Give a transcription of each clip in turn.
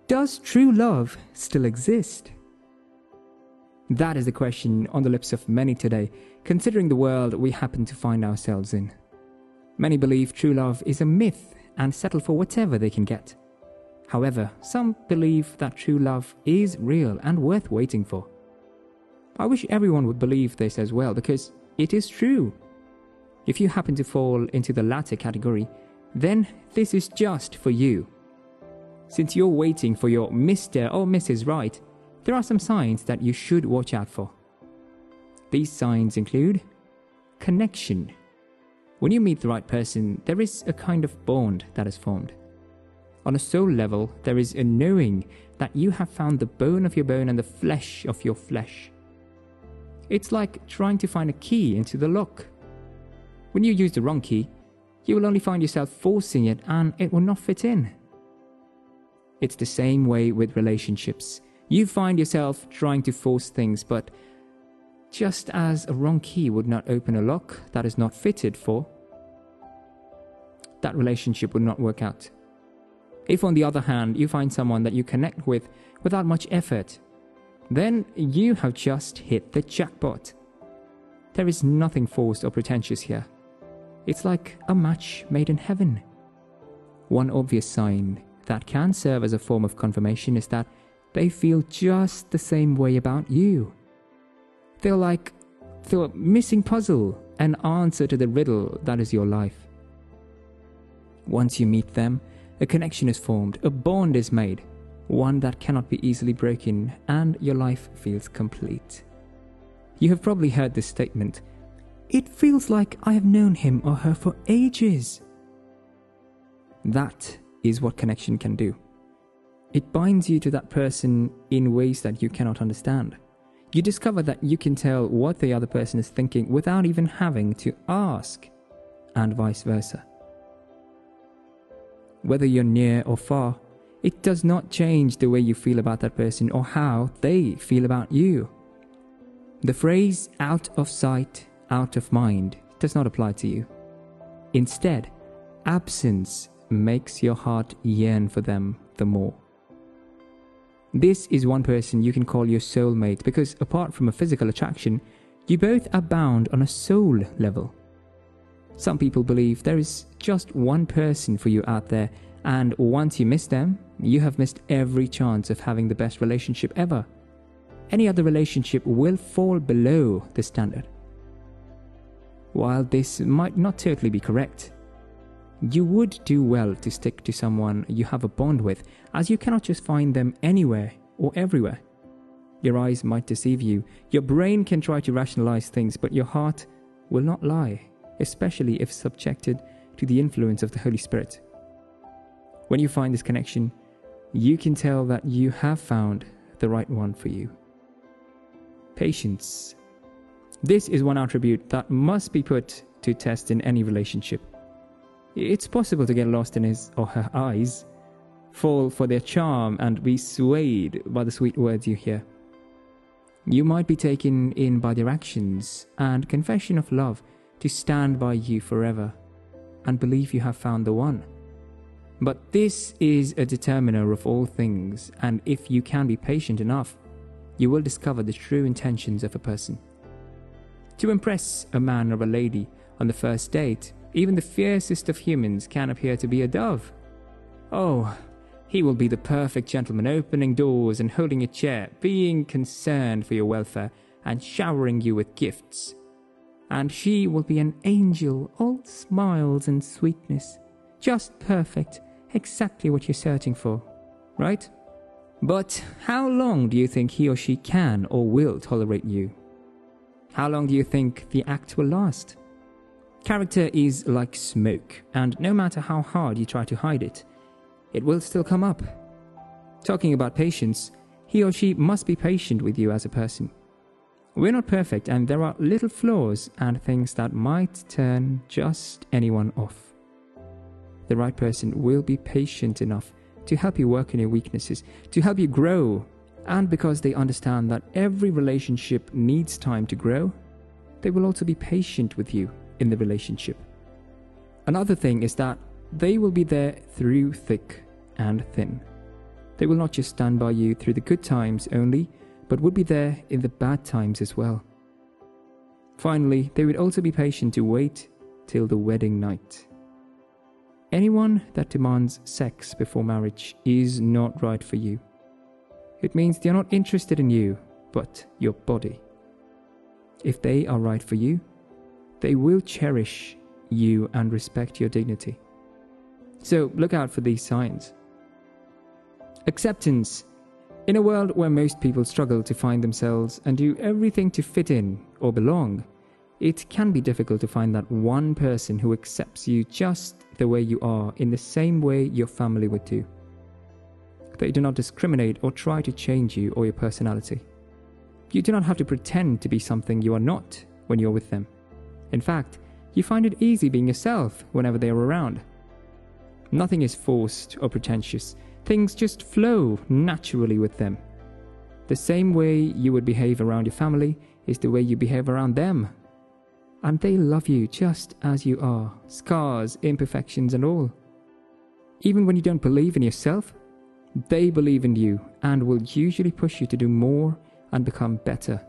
does true love still exist? That is the question on the lips of many today, considering the world we happen to find ourselves in. Many believe true love is a myth and settle for whatever they can get. However, some believe that true love is real and worth waiting for. I wish everyone would believe this as well, because it is true. If you happen to fall into the latter category, then this is just for you. Since you're waiting for your Mr. or Mrs. Right, there are some signs that you should watch out for. These signs include connection. When you meet the right person, there is a kind of bond that is formed. On a soul level, there is a knowing that you have found the bone of your bone and the flesh of your flesh. It's like trying to find a key into the lock. When you use the wrong key, you will only find yourself forcing it and it will not fit in. It's the same way with relationships. You find yourself trying to force things, but just as a wrong key would not open a lock that is not fitted for, that relationship would not work out. If, on the other hand, you find someone that you connect with without much effort, then you have just hit the jackpot. There is nothing forced or pretentious here. It's like a match made in heaven. One obvious sign that can serve as a form of confirmation is that they feel just the same way about you. They're like the missing puzzle, an answer to the riddle that is your life. Once you meet them, a connection is formed, a bond is made, one that cannot be easily broken, and your life feels complete. You have probably heard this statement, "It feels like I have known him or her for ages." That is what connection can do. It binds you to that person in ways that you cannot understand. You discover that you can tell what the other person is thinking without even having to ask, and vice versa. Whether you're near or far, it does not change the way you feel about that person or how they feel about you. The phrase "out of sight, out of mind" does not apply to you. Instead, absence makes your heart yearn for them the more. This is one person you can call your soulmate because apart from a physical attraction, you both are bound on a soul level. Some people believe there is just one person for you out there, and once you miss them, you have missed every chance of having the best relationship ever. Any other relationship will fall below the standard. While this might not totally be correct, you would do well to stick to someone you have a bond with, as you cannot just find them anywhere or everywhere. Your eyes might deceive you, your brain can try to rationalize things, but your heart will not lie, especially if subjected to the influence of the Holy Spirit. When you find this connection, you can tell that you have found the right one for you. Patience. This is one attribute that must be put to test in any relationship. It's possible to get lost in his or her eyes, fall for their charm, and be swayed by the sweet words you hear. You might be taken in by their actions and confession of love to stand by you forever and believe you have found the one. But this is a determiner of all things, and if you can be patient enough, you will discover the true intentions of a person. To impress a man or a lady on the first date, even the fiercest of humans can appear to be a dove. Oh, he will be the perfect gentleman, opening doors and holding a chair, being concerned for your welfare and showering you with gifts. And she will be an angel, all smiles and sweetness. Just perfect, exactly what you're searching for, right? But how long do you think he or she can or will tolerate you? How long do you think the act will last? Character is like smoke, and no matter how hard you try to hide it, it will still come up. Talking about patience, he or she must be patient with you as a person. We're not perfect, and there are little flaws and things that might turn just anyone off. The right person will be patient enough to help you work on your weaknesses, to help you grow, and because they understand that every relationship needs time to grow, they will also be patient with you in the relationship. Another thing is that they will be there through thick and thin. They will not just stand by you through the good times only, but would be there in the bad times as well. Finally, they would also be patient to wait till the wedding night. Anyone that demands sex before marriage is not right for you. It means they're not interested in you, but your body. If they are right for you, they will cherish you and respect your dignity. So look out for these signs. Acceptance. In a world where most people struggle to find themselves and do everything to fit in or belong, it can be difficult to find that one person who accepts you just the way you are in the same way your family would do. They do not discriminate or try to change you or your personality. You do not have to pretend to be something you are not when you're with them. In fact, you find it easy being yourself whenever they are around. Nothing is forced or pretentious. Things just flow naturally with them. The same way you would behave around your family is the way you behave around them. And they love you just as you are, scars, imperfections and all. Even when you don't believe in yourself, they believe in you and will usually push you to do more and become better.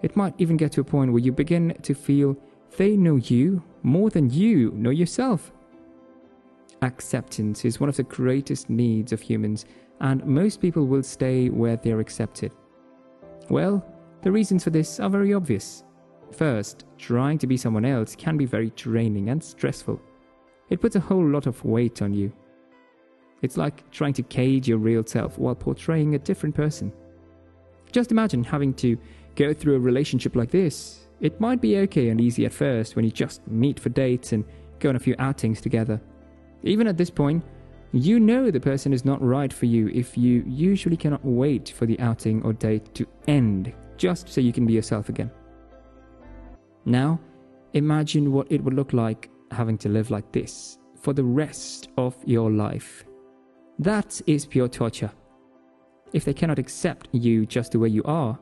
It might even get to a point where you begin to feel they know you more than you know yourself. Acceptance is one of the greatest needs of humans, and most people will stay where they are accepted. Well, the reasons for this are very obvious. First, trying to be someone else can be very draining and stressful. It puts a whole lot of weight on you. It's like trying to cage your real self while portraying a different person. Just imagine having to go through a relationship like this. It might be okay and easy at first when you just meet for dates and go on a few outings together. Even at this point, you know the person is not right for you if you usually cannot wait for the outing or date to end just so you can be yourself again. Now, imagine what it would look like having to live like this for the rest of your life. That is pure torture. If they cannot accept you just the way you are,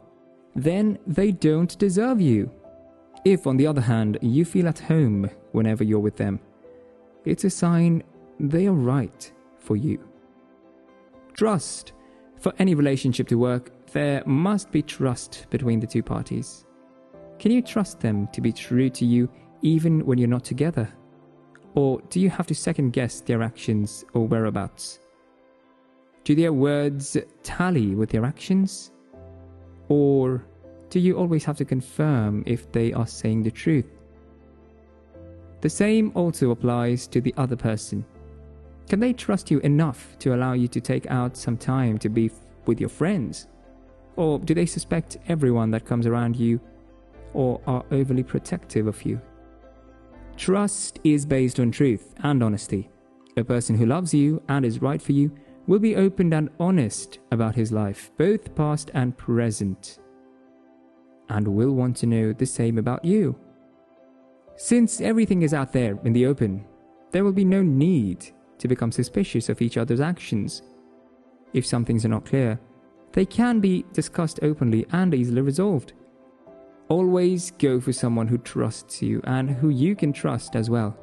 then they don't deserve you. If, on the other hand, you feel at home whenever you're with them, it's a sign they are right for you. Trust. For any relationship to work, there must be trust between the two parties. Can you trust them to be true to you even when you're not together? Or do you have to second guess their actions or whereabouts? Do their words tally with their actions? Or do you always have to confirm if they are saying the truth? The same also applies to the other person. Can they trust you enough to allow you to take out some time to be with your friends? Or do they suspect everyone that comes around you or are overly protective of you? Trust is based on truth and honesty. A person who loves you and is right for you will be open and honest about his life, both past and present, and will want to know the same about you. Since everything is out there in the open, there will be no need to become suspicious of each other's actions. If some things are not clear, they can be discussed openly and easily resolved. Always go for someone who trusts you and who you can trust as well.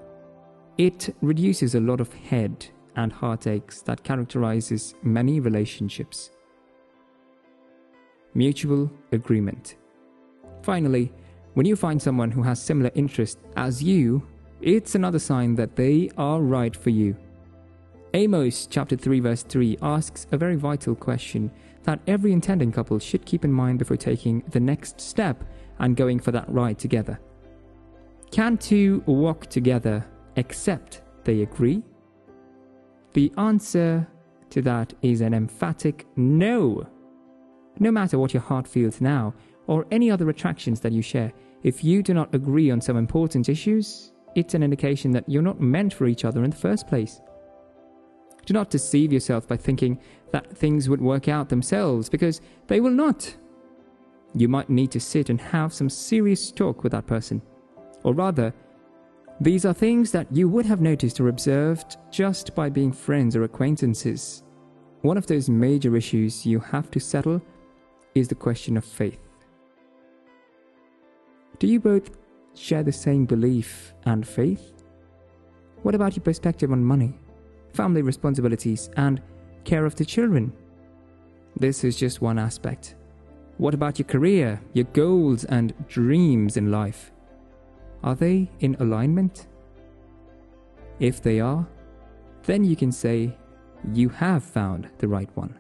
It reduces a lot of head and heartaches that characterizes many relationships. Mutual agreement. Finally, when you find someone who has similar interests as you, it's another sign that they are right for you. Amos chapter 3 verse 3 asks a very vital question that every intending couple should keep in mind before taking the next step and going for that ride together. Can two walk together except they agree? The answer to that is an emphatic no. No matter what your heart feels now or any other attractions that you share, if you do not agree on some important issues, it's an indication that you're not meant for each other in the first place. Do not deceive yourself by thinking that things would work out themselves, because they will not. You might need to sit and have some serious talk with that person. Or rather, these are things that you would have noticed or observed just by being friends or acquaintances. One of those major issues you have to settle is the question of faith. Do you both share the same belief and faith? What about your perspective on money, family responsibilities, and care of the children? This is just one aspect. What about your career, your goals and dreams in life? Are they in alignment? If they are, then you can say you have found the right one.